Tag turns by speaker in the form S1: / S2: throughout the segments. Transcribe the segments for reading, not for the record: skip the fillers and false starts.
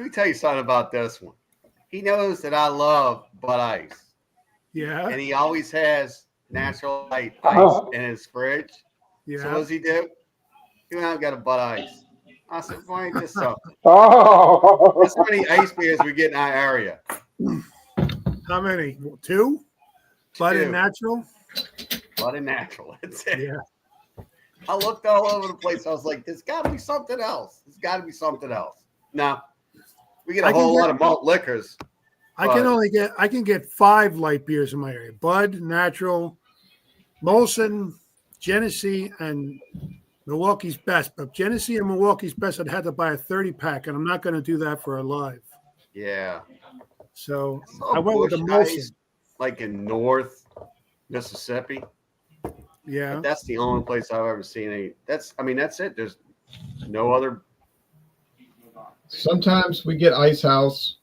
S1: me tell you something about this one. He knows that I love Bud Ice.
S2: Yeah.
S1: And he always has natural light ice
S3: Oh.
S1: in his fridge.
S2: Yeah.
S1: So what does he do? He went out and got a Bud Ice. I said, why ain't this something?
S3: Oh.
S1: That's how many ice beers we get in our area.
S2: How many? 2? Bud and
S1: Two.
S2: natural?
S1: Bud and natural. That's it.
S2: Yeah.
S1: I looked all over the place. I was like, there's got to be something else. There's got to be something else. No. We get a whole lot of malt liquors.
S2: I can get 5 light beers in my area. Bud, Natural, Molson, Genesee, and Milwaukee's Best. But Genesee and Milwaukee's Best, I'd have to buy a 30-pack, and I'm not going to do that for a live.
S1: Yeah.
S2: So I went with the Molson.
S1: Ice, like in North Mississippi.
S2: Yeah.
S1: But that's the only place I've ever seen any. That's it. There's no other.
S4: Sometimes we get Ice House,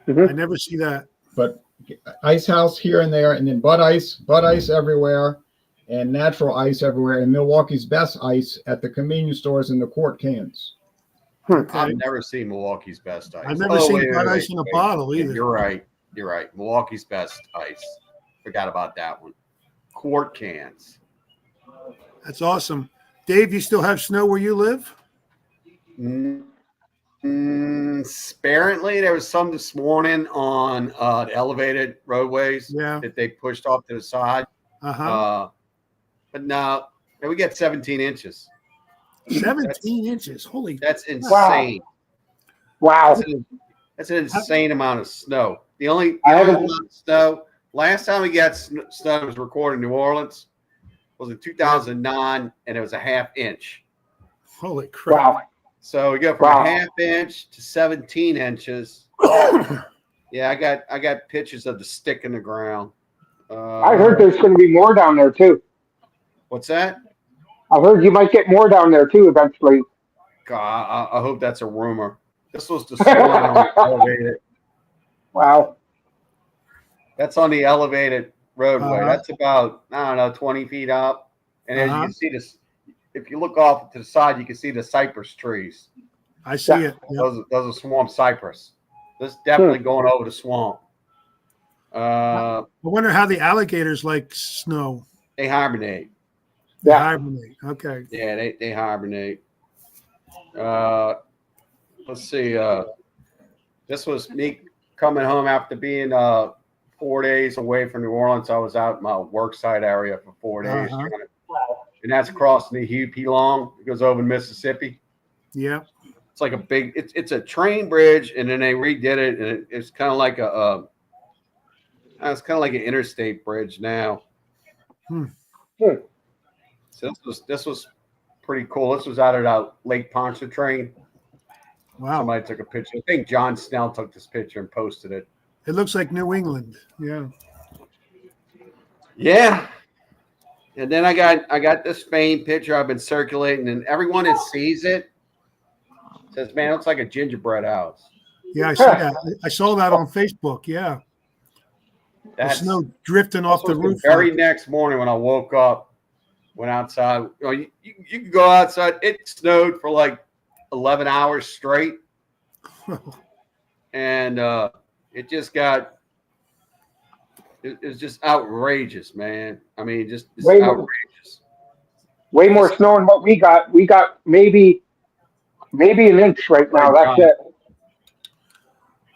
S2: I never see that.
S4: but Ice House here and there, and then Bud Ice everywhere, and Natural Ice everywhere, and Milwaukee's Best Ice at the convenience stores in the quart cans.
S1: I've never seen Milwaukee's Best Ice.
S2: I've never seen Bud Ice in a bottle either.
S1: You're right. Milwaukee's Best Ice. Forgot about that one. Quart cans.
S2: That's awesome. Dave, you still have snow where you live?
S1: Sparingly. There was some this morning on the elevated roadways that they pushed off to the side. But no, we get 17 inches.
S2: 17 inches. Holy.
S1: That's insane.
S3: Wow.
S1: That's an insane amount of snow. The only amount of snow. Last time we got snow that was recorded in New Orleans was in 2009, and it was a half inch.
S2: Holy crap.
S3: Wow.
S1: So we go from a half inch to 17 inches. Yeah, I got pictures of the stick in the ground.
S3: I heard there's going to be more down there, too.
S1: What's that?
S3: I heard you might get more down there, too, eventually.
S1: God, I hope that's a rumor. This was the storm on the elevated.
S3: Wow.
S1: That's on the elevated roadway. That's about, 20 feet up. And as you can see this, if you look off to the side, you can see the cypress trees.
S2: I see it.
S1: Those are swamp cypress. This is definitely going over the swamp.
S2: I wonder how the alligators like snow.
S1: They hibernate.
S2: They hibernate. Okay.
S1: Yeah, they hibernate. Let's see. This was me coming home after being 4 days away from New Orleans. I was out in my work site area for 4 days. And that's crossing the Huey Long. It goes over Mississippi.
S2: Yeah.
S1: It's like a big, it's a train bridge, and then they redid it, and it's kind of like it's kind of like an interstate bridge now. So this was pretty cool. This was out of that Lake Pontchartrain.
S2: Wow.
S1: Somebody took a picture. I think John Snell took this picture and posted it.
S2: It looks like New England. Yeah.
S1: Yeah. And then I got this famed picture I've been circulating, and everyone that sees it says, "Man, it looks like a gingerbread house."
S2: Yeah, I see that. I saw that on Facebook. Yeah. The snow drifting off the roof.
S1: The very next morning when I woke up, went outside. You can go outside. It snowed for like 11 hours straight. And it just got it was just outrageous, man. I mean, just outrageous.
S3: Way more snow than what we got. We got maybe an inch right now. That's it.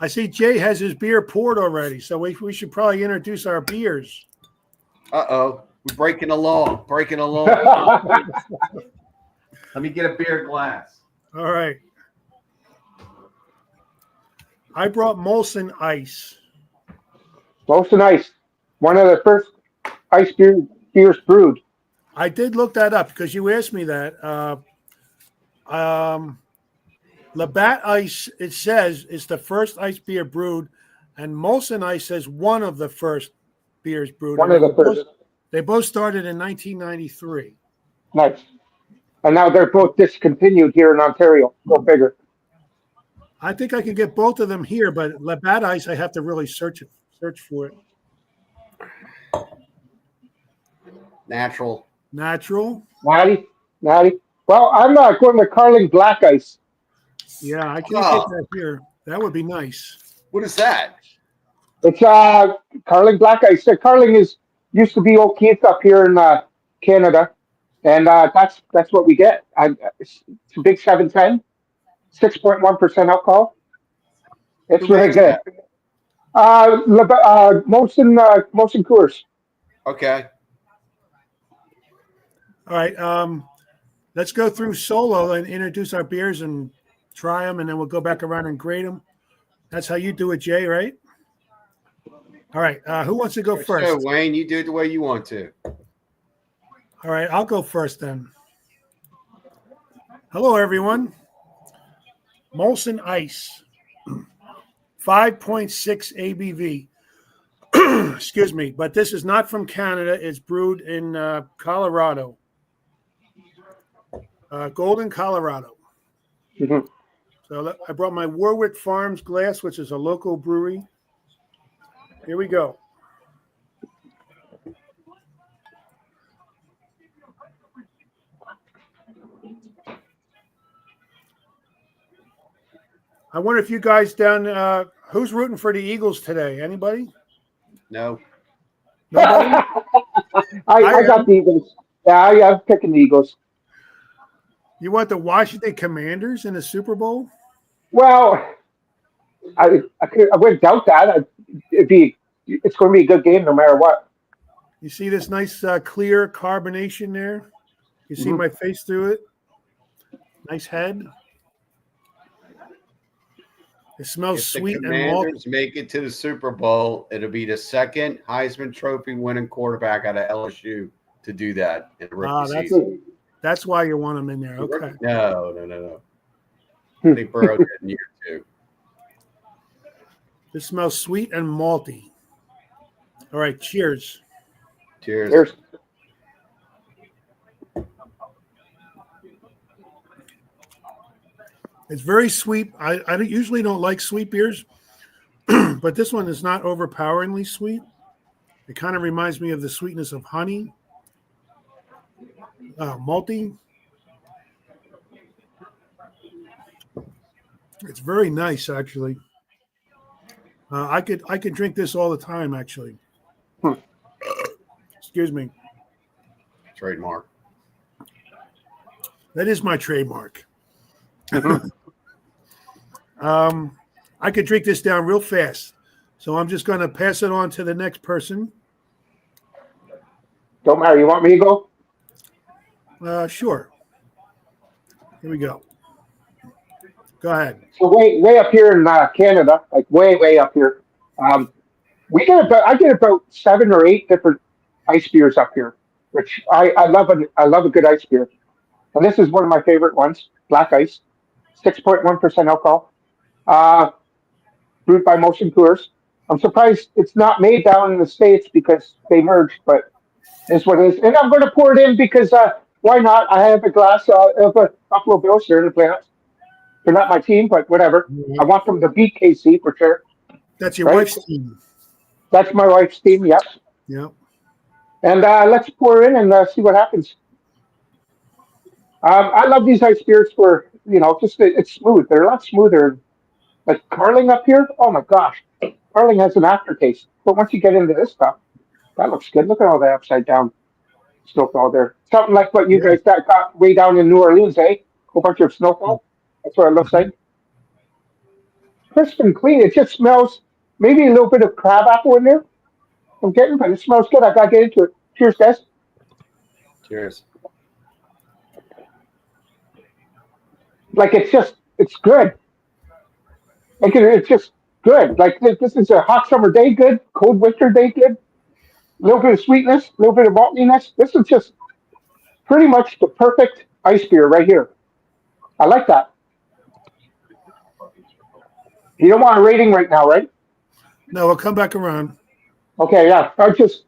S2: I see Jay has his beer poured already, so we should probably introduce our beers.
S1: We're breaking the law. Breaking the law. Let me get a beer glass.
S2: All right. I brought Molson Ice.
S3: Molson Ice, one of the first ice beers brewed.
S2: I did look that up because you asked me that. Labatt Ice, it says, is the first ice beer brewed, and Molson Ice says one of the first beers brewed.
S3: One of the first.
S2: They both started in 1993.
S3: Nice. And now they're both discontinued here in Ontario. Go bigger.
S2: I think I can get both of them here, but Labatt Ice, I have to really search for it.
S1: Natural.
S3: Natty. Well, I'm not going to Carling Black Ice.
S2: Yeah, I can't
S1: Oh.
S2: get that here. That would be nice.
S1: What is that?
S3: It's Carling Black Ice. Carling is used to be O'Keefe up here in Canada, and that's what we get. It's a big 710, 6.1% alcohol. It's
S1: Who
S3: really
S1: makes
S3: good. Molson Coors.
S1: Okay.
S2: All right. Let's go through solo and introduce our beers and try them, and then we'll go back around and grade them. That's how you do it, Jay, right? All right. Who wants to go first?
S1: So, Wayne, you do it the way you want to.
S2: All right. I'll go first then. Hello, everyone. Molson Ice, 5.6 ABV. Excuse me, but this is not from Canada. It's brewed in Colorado, Golden, Colorado.
S3: Mhm.
S2: So I brought my Warwick Farms glass, which is a local brewery. Here we go. I wonder if you guys down, who's rooting for the Eagles today? Anybody?
S1: No.
S2: Nobody?
S3: I got the Eagles. Yeah, I'm picking the Eagles.
S2: You want the Washington Commanders in the Super Bowl?
S3: Well, I wouldn't doubt that. It's going to be a good game no matter what.
S2: You see this nice clear carbonation there? You see
S3: Mhm.
S2: my face through it? Nice head. It smells
S1: If the
S2: sweet and malty.
S1: Commanders make it to the Super Bowl, it'll be the second Heisman Trophy winning quarterback out of LSU to do that in the rookie season.
S2: That's why you want them in there. Okay.
S1: No. I think Burrow did in year 2.
S2: This smells sweet and malty. All right. Cheers.
S1: Cheers.
S3: There's
S2: It's very sweet. I usually don't like sweet beers, but this one is not overpoweringly sweet. It kind of reminds me of the sweetness of honey. Malty. It's very nice, actually. I could drink this all the time, actually. Excuse me.
S1: Trademark.
S2: That is my trademark. I could drink this down real fast. So I'm just going to pass it on to the next person.
S3: Don't matter. You want me to go?
S2: Sure. Here we go. Go ahead.
S3: So way up here in Canada, like way up here, I get about 7 or 8 different ice beers up here, which I love. I love a good ice beer, and this is one of my favorite ones. Black Ice, 6.1% alcohol, brewed by Molson Coors. I'm surprised it's not made down in the States because they merged, but it's what it is. And I'm going to pour it in because why not? I have a glass of a Buffalo Bills here in the playoffs. They're not my team, but whatever. I want them to beat KC for sure.
S2: That's your
S3: Right?
S2: wife's team.
S3: That's my wife's team, yep.
S2: Yeah.
S3: And let's pour in and see what happens. I love these ice beers for, just it's smooth. They're a lot smoother. Like Carling up here, oh my gosh. Carling has an aftertaste. But once you get into this stuff, that looks good. Look at all that upside down snowfall there. Something like what you guys got way down in New Orleans, eh? A whole bunch of snowfall. That's what it looks like. Crisp and clean. It just smells maybe a little bit of crab apple in there. I'm getting, but it smells good. I got to get into it. Cheers, guys.
S1: Cheers.
S3: Like it's good. Like it's just good. Like this is a hot summer day good, cold winter day good. A little bit of sweetness, a little bit of maltiness. This is just pretty much the perfect ice beer right here. I like that. You don't want a rating right now, right?
S2: No, we'll come back around.
S3: Okay, yeah. It's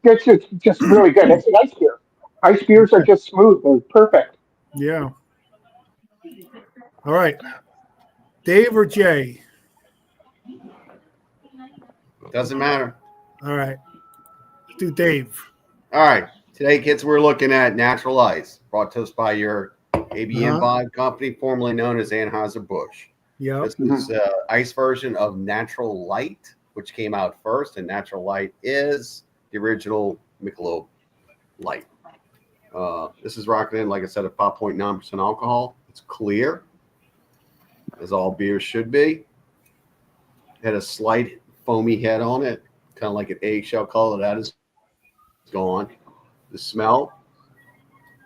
S3: just really good. It's an ice beer. Ice beers are just smooth. They're perfect.
S2: Yeah. All right. Dave or Jay?
S1: Doesn't matter.
S2: All right. Let's do Dave.
S1: All right. Today, kids, we're looking at Natural Ice, brought to us by your ABM Bond Company, formerly known as Anheuser-Busch.
S2: Yeah.
S1: This is ice version of Natural Light, which came out first, and Natural Light is the original Michelob Light. This is rocking in, like I said, at 5.9% alcohol. It's clear, as all beers should be. Had a slight foamy head on it, kind of like an eggshell color. That is gone. The smell,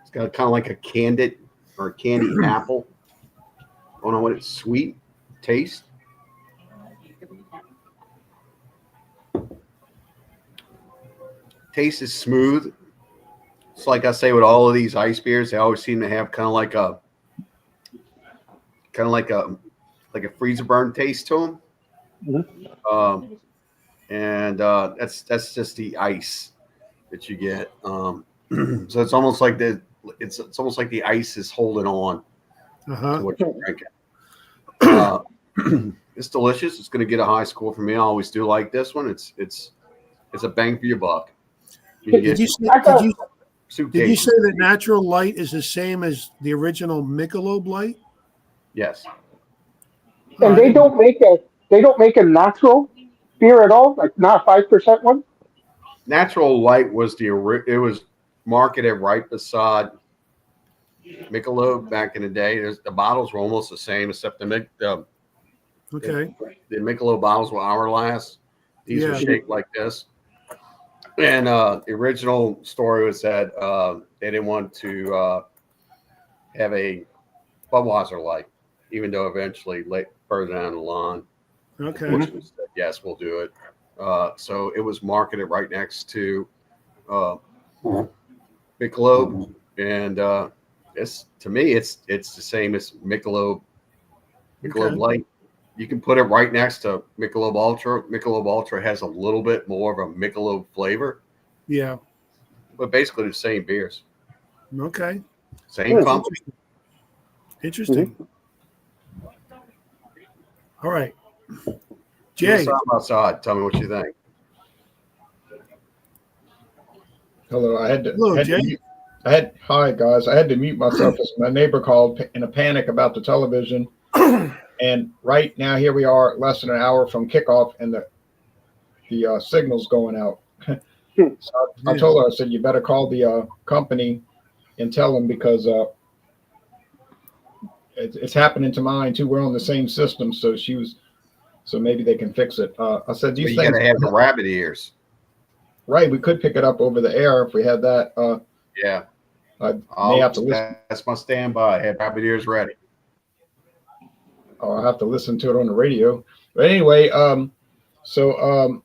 S1: it's got kind of like a candied or candy apple. Going on with it, sweet taste. Taste is smooth. It's like I say with all of these ice beers, they always seem to have kind of like a freezer burn taste to them. That's just the ice that you get. So it's almost like it's almost like the ice is holding on to what you're drinking. It's delicious. It's going to get a high score for me. I always do like this one. It's a bang for your buck.
S2: Did you say that Natural Light is the same as the original Michelob Light?
S1: Yes.
S3: And they don't make a natural beer at all, like not a 5% one.
S1: Natural Light was it was marketed right beside Michelob back in the day. The bottles were almost the same, except the Michelob bottles were hourglass. These were shaped like this. And the original story was that they didn't want to have a Budweiser Light, even though eventually, further down the line, said, yes, we'll do it. So it was marketed right next to Michelob, and it's, to me, it's the same as Michelob Light. You can put it right next to Michelob Ultra. Michelob Ultra has a little bit more of a Michelob flavor.
S2: Yeah.
S1: But basically the same beers.
S2: Okay.
S1: Same company.
S2: Interesting. All right. Jay.
S1: Outside. Tell me what you think.
S4: Hello.
S2: Jay.
S4: Hi guys. I had to mute myself because my neighbor called in a panic about the television. And right now, here we are, less than an hour from kickoff, and the signal's going out. So I told her, I said, you better call the company and tell them, because it's happening to mine too. We're on the same system, so maybe they can fix it. I said, these things. You gotta
S1: have the rabbit ears.
S4: Right, we could pick it up over the air if we had that.
S1: Yeah.
S4: I may have to listen.
S1: That's my standby. I have rabbit ears ready.
S4: I'll have to listen to it on the radio. But anyway, Michelob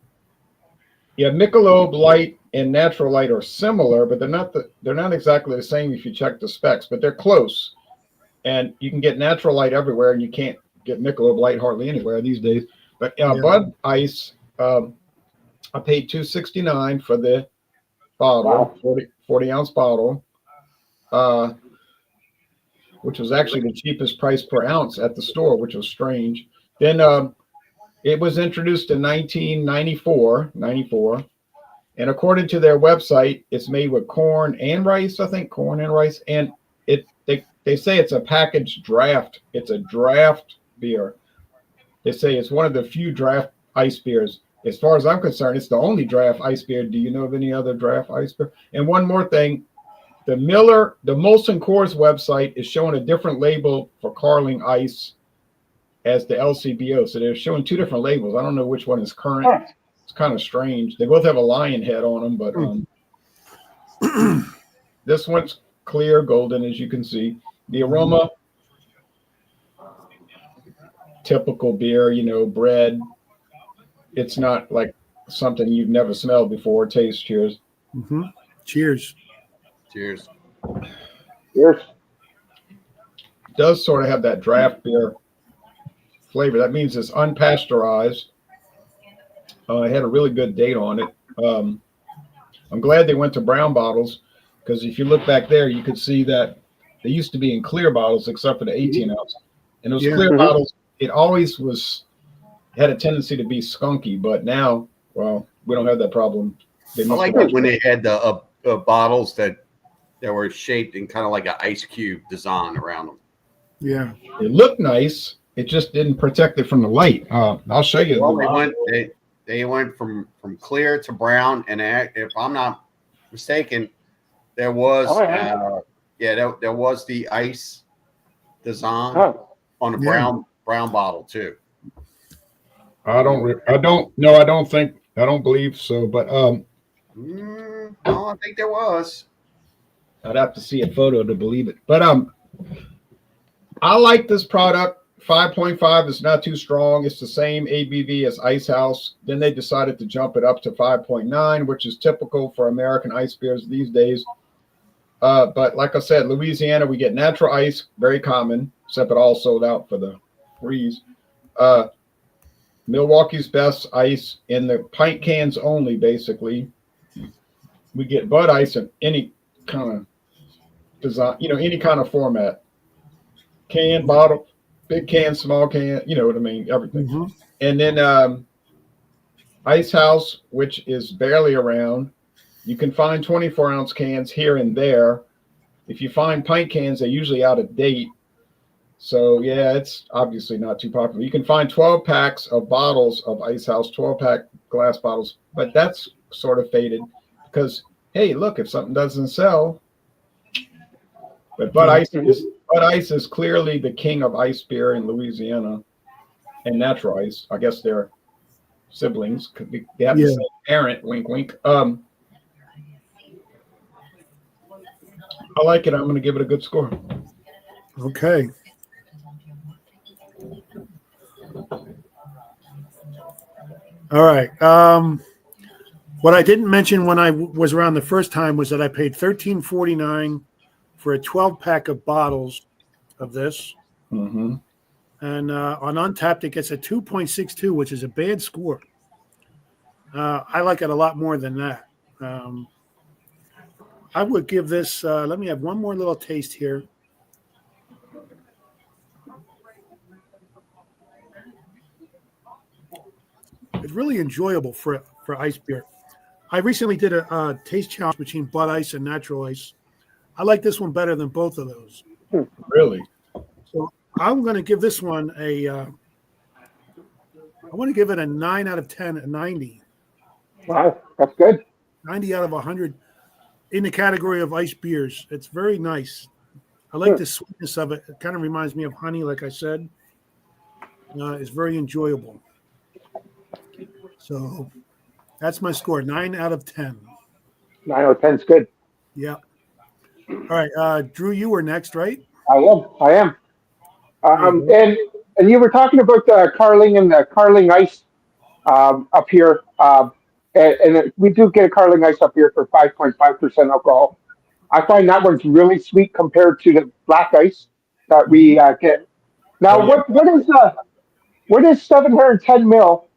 S4: Light and Natural Light are similar, but they're not exactly the same if you check the specs, but they're close. And you can get Natural Light everywhere, and you can't get Michelob Light hardly anywhere these days. But Bud Ice, I paid $2.69 for the bottle, 40-ounce bottle. Which was actually the cheapest price per ounce at the store, which was strange. Then it was introduced in 1994, and according to their website, it's made with corn and rice, I think, and they say it's a packaged draft. It's a draft beer. They say it's one of the few draft ice beers. As far as I'm concerned, it's the only draft ice beer. Do you know of any other draft ice beer? And one more thing. The Molson Coors website is showing a different label for Carling Ice as the LCBO. So they're showing two different labels. I don't know which one is current. It's kind of strange. They both have a lion head on them, but this one's clear golden, as you can see. The aroma, typical beer, bread. It's not like something you've never smelled before. Taste. Cheers.
S2: Mm-hmm. Cheers.
S1: Cheers.
S3: Cheers.
S4: It does sort of have that draft beer flavor. That means it's unpasteurized. It had a really good date on it. I'm glad they went to brown bottles, because if you look back there, you could see that they used to be in clear bottles, except for the 18 ounce. And those clear bottles, it always had a tendency to be skunky, but now, well, we don't have that problem.
S1: I like it when they had the bottles that were shaped in kind of like an ice cube design around them.
S2: Yeah.
S4: It looked nice, it just didn't protect it from the light. I'll show you.
S1: Well, they went from clear to brown, and if I'm not mistaken, there was there was the ice design on the brown bottle too.
S4: I don't believe so, but
S1: No, I think there was.
S4: I'd have to see a photo to believe it. But I like this product. 5.5 is not too strong. It's the same ABV as Ice House. Then they decided to jump it up to 5.9, which is typical for American ice beers these days. But like I said, Louisiana, we get natural ice, very common, except it all sold out for the freeze. Milwaukee's Best ice in the pint cans only, basically. We get Bud Ice in any kind of design, any kind of format. Can, bottle, big can, small can, you know what I mean, everything. Mm-hmm. And then Ice House, which is barely around. You can find 24-ounce cans here and there. If you find pint cans, they're usually out of date. So, yeah, it's obviously not too popular. You can find 12 packs of bottles of Ice House, 12-pack glass bottles, but that's sort of faded because, hey, look, if something doesn't sell. But Bud Ice is clearly the king of ice beer in Louisiana, and natural ice. I guess they're siblings. They have the same parent, wink, wink. I like it. I'm going to give it a good score.
S2: Okay. All right. What I didn't mention when I was around the first time was that I paid $13.49 for a 12-pack of bottles of this.
S4: Mm-hmm.
S2: And on Untapped, it gets a 2.62, which is a bad score. I like it a lot more than that. I would give this, let me have one more little taste here. It's really enjoyable for ice beer. I recently did a taste challenge between Bud Ice and Natural Ice. I like this one better than both of those.
S4: Really?
S2: So I'm going to give this one I want to give it a 9 out of 10, a 90.
S3: Wow, that's good.
S2: 90 out of 100 in the category of ice beers. It's very nice. I like the sweetness of it. It kind of reminds me of honey, like I said. It's very enjoyable. So that's my score, 9 out of 10.
S3: 9 out of 10 is good.
S2: Yeah. All right, Drew, you were next, right?
S3: I am. And you were talking about the Carling and the Carling Ice up here. And we do get a Carling Ice up here for 5.5% alcohol. I find that one's really sweet compared to the black ice that we get. Now, what is 710 mil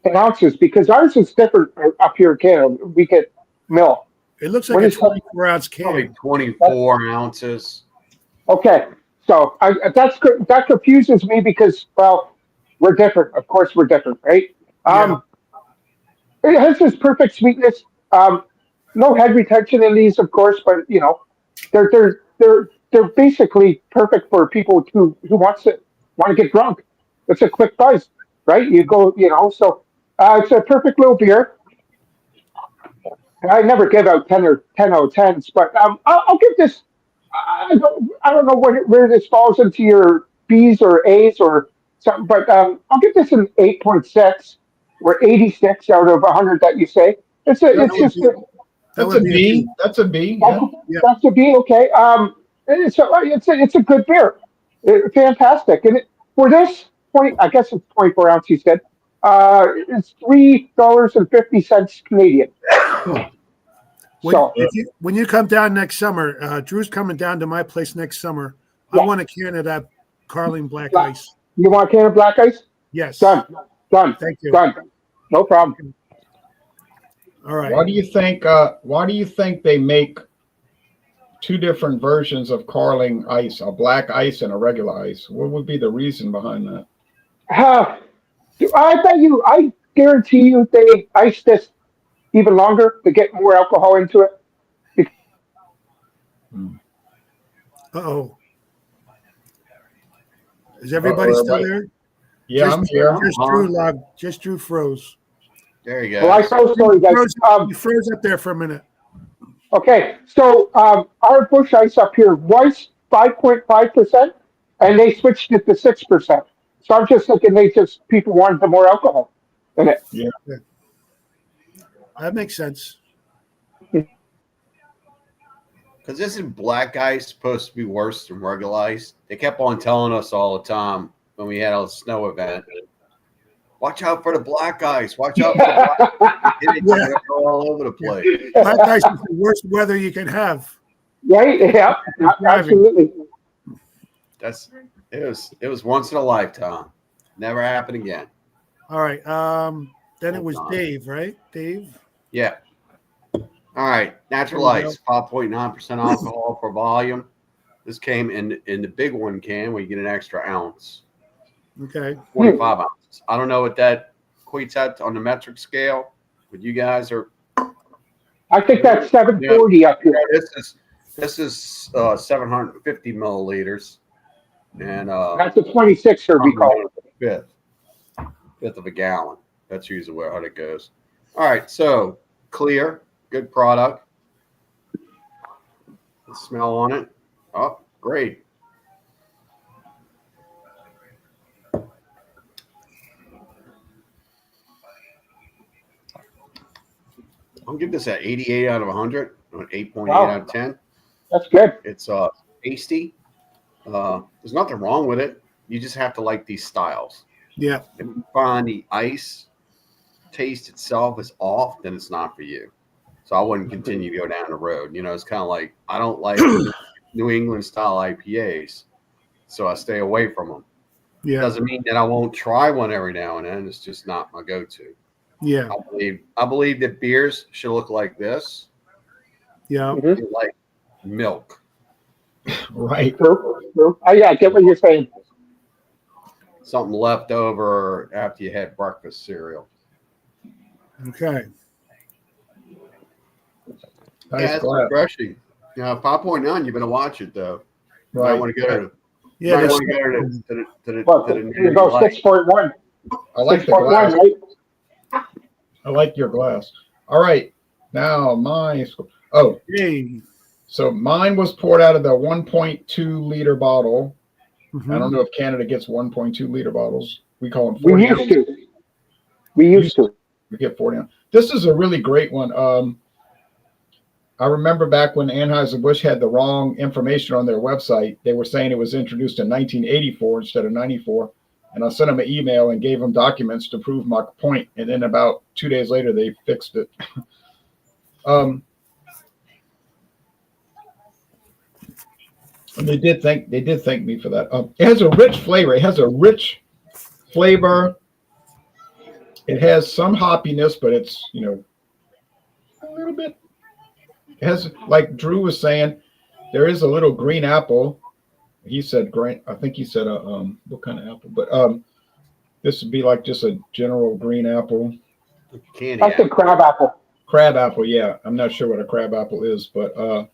S3: in ounces? Because ours is different up here in Canada. We get mil.
S2: It looks like a 24-ounce can.
S1: Probably 24 ounces.
S3: Okay, so that confuses me because, well, we're different. Of course, we're different, right? It has this perfect sweetness. No head retention in these, of course, but they're basically perfect for people who want to get drunk. It's a quick buzz, right? You go, so it's a perfect little beer. I never give out 10 out of 10s, but I'll give this. I don't know where this falls into your B's or A's or something, but I'll give this an 8.6 or 86 out of 100 that you say. That's a
S4: B. That's a B.
S3: That's a B. Okay. It's a good beer. Fantastic. And for this point, I guess it's 24 ounce. You said it's $3.50 Canadian.
S2: When you come down next summer, Drew's coming down to my place next summer. I want a can of that Carling Black Ice.
S3: You want a can of Black Ice?
S2: Yes.
S3: Done.
S2: Thank you.
S3: Done. No problem.
S2: All right.
S4: Why do you think they make two different versions of Carling Ice, a black ice and a regular ice? What would be the reason behind that? I guarantee you they ice this even longer to get more alcohol into it.
S2: Uh-oh. Is everybody still
S4: everybody.
S2: there?
S4: Yeah, I'm here.
S2: Just Drew froze.
S1: There you
S3: Well, I
S1: go.
S3: so sorry, guys.
S2: You froze up there for a minute.
S3: Okay, so our bush ice up here was 5.5%, and they switched it to 6%. So I'm just thinking people wanted the more alcohol in it.
S4: Yeah.
S2: That makes sense.
S1: Because isn't black ice supposed to be worse than regular ice? They kept on telling us all the time when we had a snow event. Watch out for the black ice. Watch out for the black ice. It's go all over the place.
S2: Black ice is the worst weather you can have.
S3: Right? Yeah, absolutely.
S1: It was once in a lifetime. Never happened again.
S2: All right. Then it was Dave, right? Dave?
S1: Yeah. All right. Natural ice, 5.9% alcohol per volume. This came in the big one can where you get an extra ounce.
S2: Okay.
S1: 25 ounces. I don't know what that equates out on the metric scale, but you guys are.
S3: I think that's 740 up here.
S1: This is 750 milliliters, and
S3: That's a 26er we call it.
S1: fifth of a gallon. That's usually how it goes. All right, so clear, good product. The smell on it. Oh, great. I'll give this an 88 out of 100, an 8.8 out of 10.
S3: That's good.
S1: It's tasty. There's nothing wrong with it. You just have to like these styles.
S2: Yeah.
S1: If you find the ice taste itself is off, then it's not for you. So I wouldn't continue to go down the road. You know, it's kind of like I don't like New England style IPAs, so I stay away from them.
S2: Yeah.
S1: Doesn't mean that I won't try one every now and then. It's just not my go-to.
S2: Yeah.
S1: I believe that beers should look like this.
S2: Yeah.
S1: Like milk.
S4: Right.
S3: True. Yeah, I get what you're saying.
S1: Something left over after you had breakfast cereal.
S2: Okay.
S4: Nice
S1: Yeah, it's
S4: glass.
S1: refreshing. 5.9, you better watch it though.
S4: Right.
S1: I want to go to
S2: Yeah.
S1: I
S2: that's-
S1: want to go to the
S3: Well,
S1: to the
S3: here you go, 6.1.
S4: I like the
S3: 6.1,
S4: glass.
S3: right?
S4: I like your glass. All right. Now oh,
S2: Hey.
S4: so mine was poured out of the 1.2 liter bottle.
S2: Mhm.
S4: I don't know if Canada gets 1.2 liter bottles. We call them
S3: We
S4: 40
S3: used to. We used to.
S4: We get 40 ounce. This is a really great one. I remember back when Anheuser-Busch had the wrong information on their website. They were saying it was introduced in 1984 instead of 94. And I sent them an email and gave them documents to prove my point. And then about 2 days later, they fixed it. And they did thank me for that. It has a rich flavor. It has a rich flavor. It has some hoppiness, but it's, a little bit. It has, like Drew was saying, there is a little green apple. He said green. I think he said what kind of apple? But this would be like just a general green apple.
S1: candy.
S3: That's a crab apple.
S4: Crab apple, yeah. I'm not sure what a crab apple is, but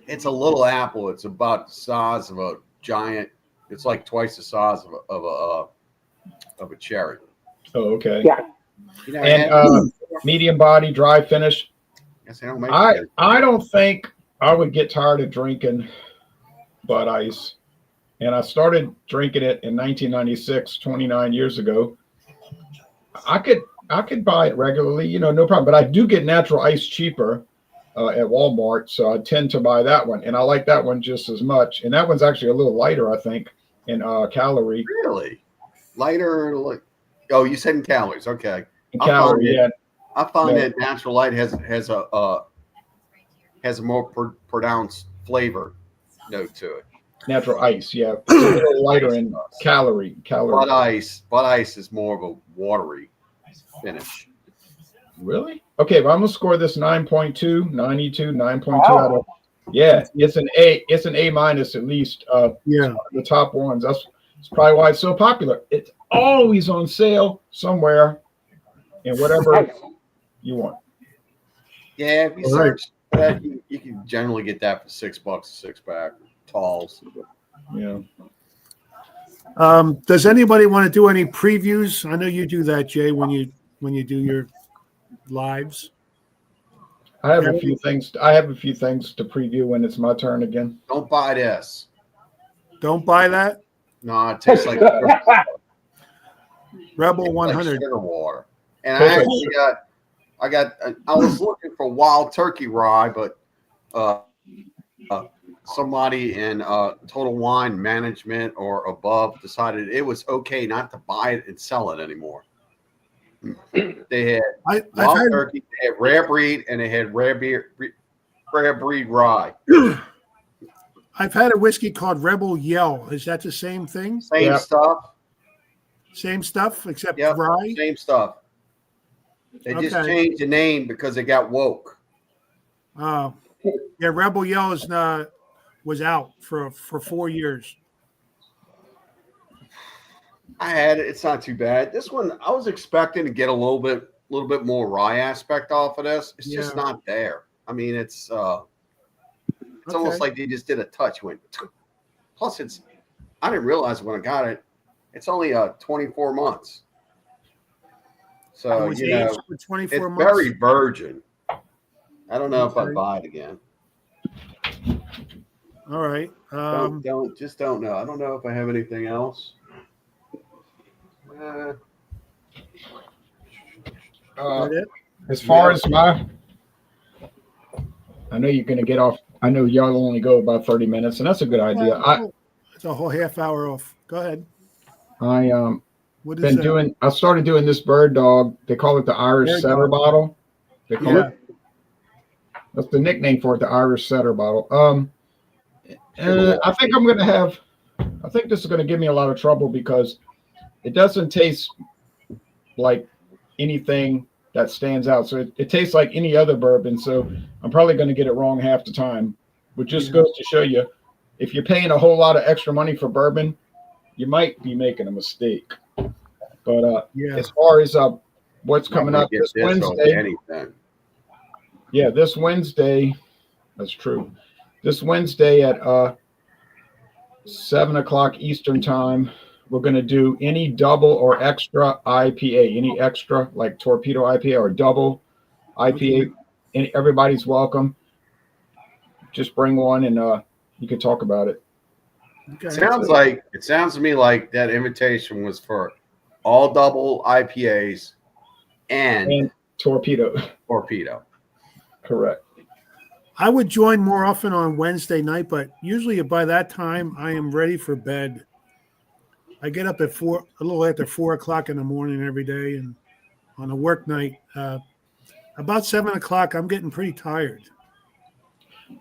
S1: It's a little apple. It's about the size of a giant. It's like twice the size of a cherry.
S4: oh, okay.
S3: Yeah.
S1: You know,
S4: And medium body, dry finish.
S1: guess they don't make
S4: I don't think I would get tired of drinking Bud Ice. And I started drinking it in 1996, 29 years ago. I could buy it regularly, no problem. But I do get natural ice cheaper at Walmart, so I tend to buy that one. And I like that one just as much. And that one's actually a little lighter, I think, in calorie.
S1: Really lighter. Like, oh, you said in calories. Okay.
S4: Calorie, yeah.
S1: I find
S4: No.
S1: that Natural Light has a more pronounced flavor note to it.
S4: Natural ice, yeah. It's a little lighter in calorie.
S1: Bud Ice is more of a watery finish.
S4: Really? Okay, well, I'm gonna score this 9.2, 92, 9.2 out of. Yeah, it's an A minus at least.
S2: Yeah.
S4: The top ones. That's probably why it's so popular. It's always on sale somewhere, in whatever you want.
S1: Yeah, if you
S2: All right.
S1: search that, you can generally get that for $6 a 6-pack. Talls.
S4: Yeah.
S2: Does anybody want to do any previews? I know you do that, Jay, when you do your lives.
S4: I have a few things. I have a few things to preview when it's my turn again.
S1: Don't buy this.
S2: Don't buy that.
S1: No, it tastes like
S2: Rebel
S1: like
S2: 100.
S1: sugar water. And I actually I was looking for wild turkey rye, but somebody in Total Wine Management or above decided it was okay not to buy it and sell it anymore. They had
S2: I've
S1: wild
S2: had,
S1: turkey, they had rare breed, and they had rare breed rye.
S2: I've had a whiskey called Rebel Yell. Is that the same thing?
S1: Same
S4: Yeah.
S1: stuff.
S2: Same stuff except
S1: Yep.
S2: rye?
S1: Same stuff. They just
S2: Okay.
S1: changed the name because they got woke.
S2: Oh, yeah. Rebel Yell was out for 4 years.
S1: I had it. It's not too bad. This one, I was expecting to get a little bit more rye aspect off of this. It's just
S2: Yeah.
S1: not there. I mean, it's
S2: Okay.
S1: almost like they just did a touch. Plus, I didn't realize when I got it, it's only 24 months.
S2: It
S1: So
S2: was
S1: you know,
S2: aged for 24
S1: it's
S2: months.
S1: very virgin. I don't know if
S2: Okay.
S1: I'd buy it again.
S2: All right.
S1: Don't know. I don't know if I have anything else.
S2: That it?
S4: As far as I know you're going to get off. I know y'all only go about 30 minutes, and that's a good idea.
S2: It's a whole half hour off. Go ahead.
S4: I
S2: What is
S4: been
S2: that?
S4: doing. I started doing this bird dog. They call it the Irish
S2: Bird
S4: Setter
S2: dog.
S4: bottle. They call
S2: Yeah.
S4: it. That's the nickname for it, the Irish Setter bottle. I think I'm going to have. I think this is going to give me a lot of trouble because it doesn't taste like anything that stands out. So it tastes like any other bourbon. So I'm probably going to get it wrong half the time, which just
S2: Yeah.
S4: goes to show you, if you're paying a whole lot of extra money for bourbon, you might be making a mistake. But
S2: Yeah.
S4: as far as what's coming
S1: Might
S4: up
S1: get
S4: this
S1: this over
S4: Wednesday,
S1: anything.
S4: yeah, this Wednesday, that's true. This Wednesday at 7 o'clock Eastern time, we're going to do any double or extra IPA, any extra like torpedo IPA or double IPA. And everybody's welcome. Just bring one and you can talk about it.
S2: Okay.
S1: It sounds to me like that invitation was for all double IPAs and
S4: And torpedo,
S1: torpedo.
S4: correct.
S2: I would join more often on Wednesday night, but usually by that time I am ready for bed. I get up at a little after 4 o'clock in the morning every day, and on a work night, about 7 o'clock, I'm getting pretty tired.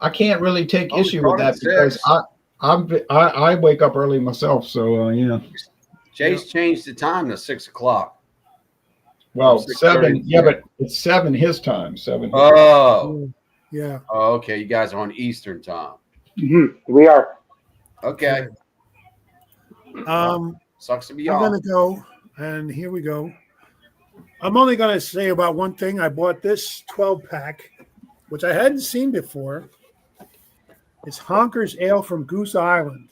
S4: I can't really take
S1: Oh,
S4: issue with that
S1: start at
S4: because I wake up early myself. So
S1: Jay's changed the time to 6 o'clock.
S4: well,
S1: 6:30.
S4: 7. Yeah, but it's 7 his time. 7.
S1: Oh,
S2: Yeah.
S1: okay. You guys are on Eastern time.
S3: We are.
S1: Okay. Sucks to be
S2: I'm
S1: off.
S2: going to go, and here we go. I'm only going to say about one thing. I bought this 12-pack, which I hadn't seen before. It's Honker's Ale from Goose Island.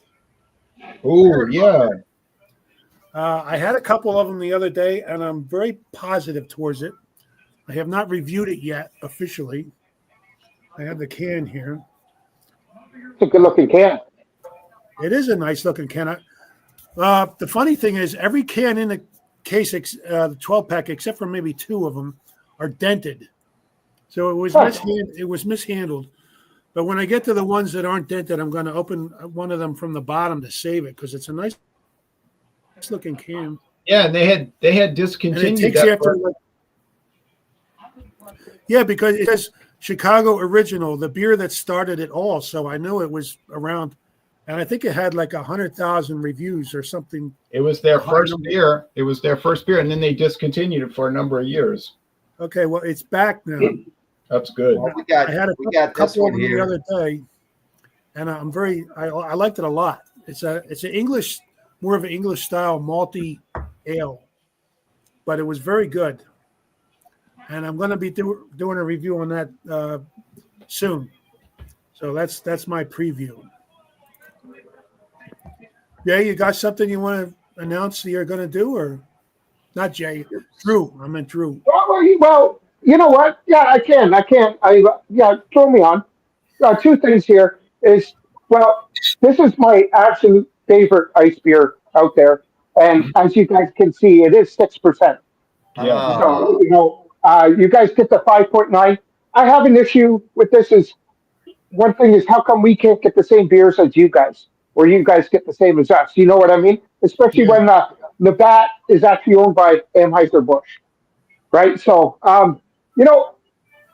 S4: Oh yeah.
S2: I had a couple of them the other day, and I'm very positive towards it. I have not reviewed it yet officially. I have the can here.
S3: It's a good looking can.
S2: It is a nice looking can. The funny thing is, every can in the case, the 12-pack, except for maybe 2 of them, are dented. So it was mishandled. But when I get to the ones that aren't dented, I'm going to open one of them from the bottom to save it because it's a nice looking can.
S4: Yeah, and they had
S2: And it
S4: discontinued
S2: takes you
S4: that.
S2: after, yeah, because it says Chicago Original, the beer that started it all. So I knew it was around, and I think it had like 100,000 reviews or something.
S4: It was their
S2: high
S4: first
S2: number.
S4: beer. It was their first beer, and then they discontinued it for a number of years.
S2: Okay, well, it's back now.
S4: That's good.
S1: Well,
S2: I had
S1: we got this
S2: couple
S1: one
S2: of them the
S1: here.
S2: other day, and I liked it a lot. It's an English, more of an English style malty ale, but it was very good. And I'm going to be doing a review on that soon. So that's my preview. Jay, you got something you want to announce that you're going to do, or not? Jay, Drew. I meant Drew.
S3: Well, you know what? Yeah, I can. Yeah, throw me on. Two things here is, well, this is my absolute favorite ice beer out there. And as you guys can see, it is 6%.
S4: Yeah.
S3: So, you guys get the 5.9. I have an issue with this is one thing is how come we can't get the same beers as you guys, or you guys get the same as us? You know what I mean? Especially
S2: Yeah.
S3: when the bat is actually owned by Anheuser-Busch, right? So, I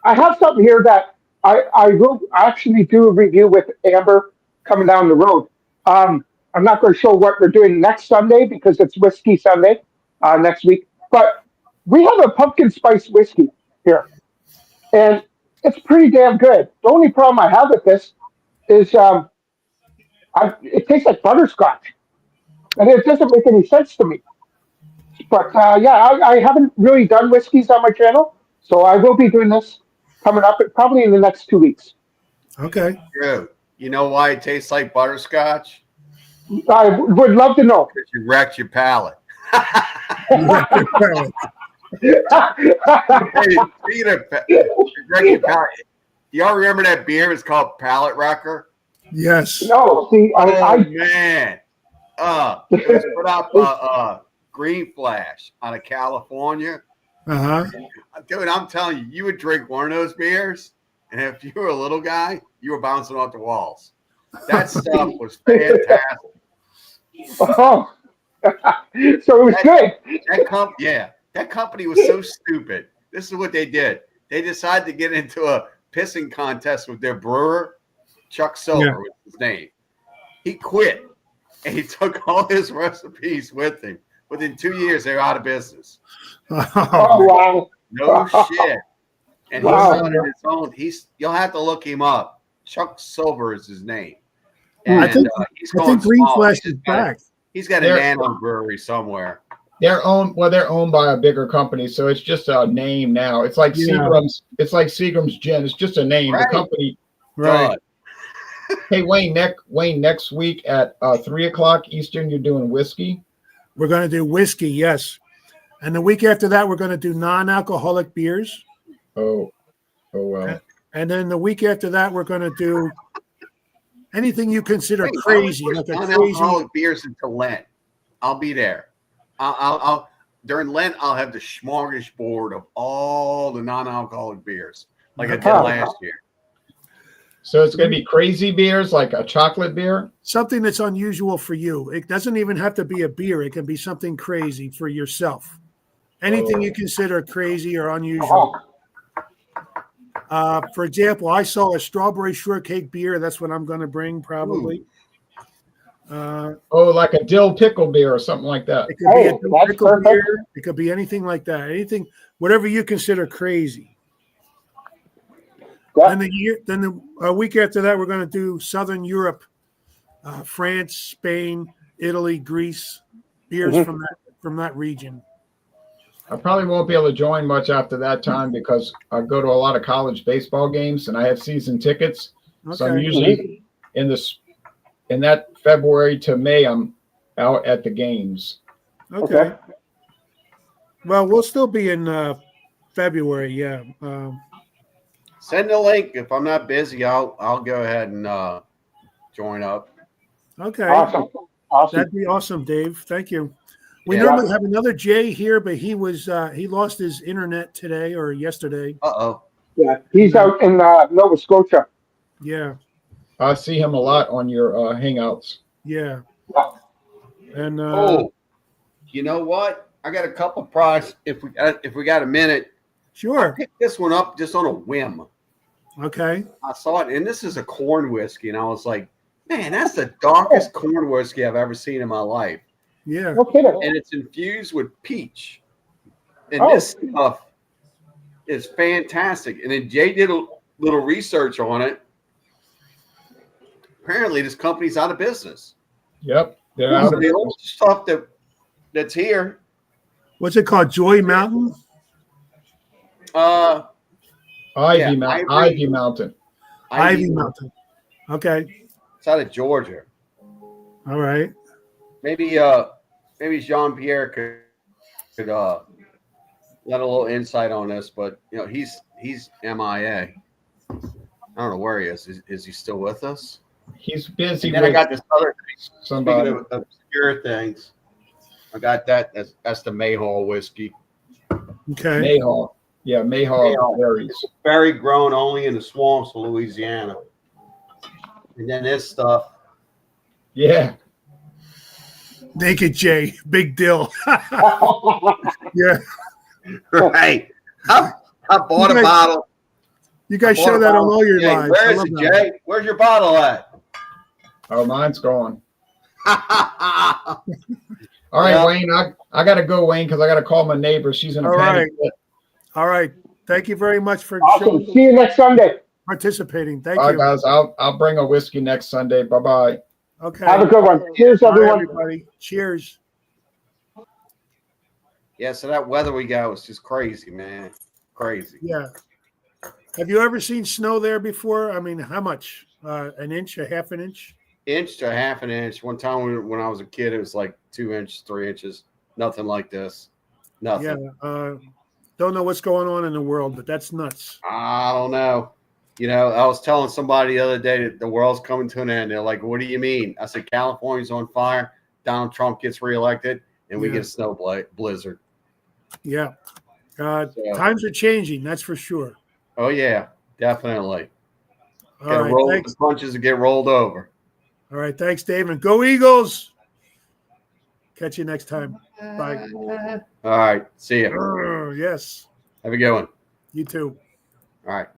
S3: have something here that I will actually do a review with Amber coming down the road. I'm not going to show what we're doing next Sunday because it's Whiskey Sunday next week. But we have a pumpkin spice whiskey here, and it's pretty damn good. The only problem I have with this is it tastes like butterscotch, and it doesn't make any sense to me. But I haven't really done whiskeys on my channel, so I will be doing this coming up probably in the next 2 weeks.
S2: Okay.
S1: Drew, you know why it tastes like butterscotch?
S3: I would love to know.
S1: Because you wrecked your palate. Hey, speaking of you wrecked your palate, y'all remember that beer? It's called Palate Wrecker.
S2: Yes.
S3: No, see,
S1: Oh man, it was put up Green Flash out of California.
S2: Uh-huh.
S1: Dude, I'm telling you, you would drink one of those beers, and if you were a little guy, you were bouncing off the walls. That stuff was fantastic.
S3: Oh. So it was good.
S1: That company was so stupid. This is what they did. They decided to get into a pissing contest with their brewer, Chuck Silver was his name. He quit, and he took all his recipes with him. Within 2 years, they were out of business.
S3: Oh, wow.
S1: No shit. And
S3: Wow.
S1: he's on his own. You'll have to look him up. Chuck Silver is his name.
S2: I think
S1: going
S2: Green
S1: small.
S2: Flash is back.
S1: He's got a nano brewery somewhere.
S4: They're owned by a bigger company, so it's just a name now. It's like Seagram's. It's like Seagram's Gin. It's just a name.
S1: Right.
S4: The company.
S2: Right.
S4: Hey Wayne, next week at 3:00 Eastern, you're doing whiskey.
S2: We're going to do whiskey, yes. And the week after that, we're going to do non-alcoholic beers.
S4: Oh well.
S2: And then the week after that, we're going to do anything you consider crazy, like a crazy.
S1: Non-alcoholic beers until Lent. I'll be there. I'll during Lent. I'll have the smorgasbord of all the non-alcoholic beers, like I did last year.
S4: So it's going to be crazy beers, like a chocolate beer.
S2: Something that's unusual for you. It doesn't even have to be a beer. It can be something crazy for yourself. Anything you consider crazy or unusual. For example, I saw a strawberry shortcake beer. That's what I'm going to bring probably.
S4: Like a dill pickle beer or something like that.
S2: It could be a dill pickle beer. It could be anything like that. Anything, whatever you consider crazy.
S3: Yeah.
S2: And the week after that, we're going to do Southern Europe, France, Spain, Italy, Greece, beers from that region.
S4: I probably won't be able to join much after that time because I go to a lot of college baseball games and I have season tickets.
S2: Okay.
S4: So I'm usually in that February to May, I'm out at the games.
S2: Okay. Well, we'll still be in February. Yeah.
S1: Send the link. If I'm not busy, I'll go ahead and join up.
S2: Okay.
S3: Awesome.
S2: That'd be awesome, Dave. Thank you. We normally have another Jay here, but he lost his internet today or yesterday.
S3: Yeah, he's out in Nova Scotia.
S2: Yeah.
S4: I see him a lot on your Hangouts.
S2: Yeah. And
S1: you know what? I got a couple of products. If we got a minute,
S2: sure.
S1: I picked this one up just on a whim.
S2: Okay.
S1: I saw it, and this is a corn whiskey, and I was like, man, that's the darkest corn whiskey I've ever seen in my life.
S2: Yeah.
S3: No kidding.
S1: And it's infused with peach. And this stuff is fantastic. And then Jay did a little research on it. Apparently, this company's out of business.
S4: Yep.
S1: So the old stuff that's here.
S2: What's it called? Joy Mountain?
S4: Ivy Mountain.
S2: Ivy Mountain. Okay.
S1: It's out of Georgia.
S2: All right.
S1: maybe Jean Pierre could let a little insight on this, but he's MIA. I don't know where he is. Is he still with us?
S4: He's busy
S1: And then I
S4: with
S1: got this other thing.
S4: somebody.
S1: Speaking of obscure things, I got that. That's the Mayhaw whiskey.
S2: Okay.
S4: Mayhaw. Yeah, Mayhaw berries.
S1: Berry grown only in the swamps of Louisiana. And then this stuff.
S4: Yeah.
S2: Naked Jay, big deal. Yeah.
S1: Right. I bought
S2: You
S1: a
S2: guys-
S1: bottle.
S2: You guys
S1: I bought
S2: show
S1: a
S2: that on
S1: bottle
S2: all your
S1: today.
S2: lives.
S1: Where
S2: I
S1: is
S2: love
S1: it,
S2: that.
S1: Jay? Where's your bottle at?
S4: Oh, mine's gone.
S1: All
S4: All right,
S1: Yeah.
S4: Wayne. I gotta go, Wayne, because I gotta call my neighbor. She's in a
S2: All
S4: panic.
S2: All right. Thank you very much for
S3: Awesome. See you next Sunday.
S2: participating. Thank
S4: All right,
S2: you.
S4: guys. I'll bring a whiskey next Sunday. Bye bye.
S2: Okay.
S3: Have a good one. Cheers,
S2: Bye,
S3: everyone.
S2: everybody. Cheers.
S1: Yeah, so that weather we got was just crazy, man. Crazy.
S2: Yeah. Have you ever seen snow there before? I mean, how much? An inch, a half an inch?
S1: Inch to half an inch. One time when I was a kid, it was like 2 inches, 3 inches. Nothing like this. Nothing.
S2: Yeah. Don't know what's going on in the world, but that's nuts.
S1: I don't know. I was telling somebody the other day that the world's coming to an end. They're like, "What do you mean?" I said, "California's on fire. Donald Trump gets reelected, and we
S2: Yeah.
S1: get a snow blizzard."
S2: Yeah.
S1: So-
S2: Times are changing, that's for sure.
S1: Oh yeah, definitely.
S2: All
S1: Got to
S2: right.
S1: roll
S2: Thanks.
S1: the punches and get rolled over.
S2: All right. Thanks, Dave. And go Eagles. Catch you next time. Bye.
S1: All right. See you.
S2: Yes.
S1: Have a good one.
S2: You too.
S1: All right.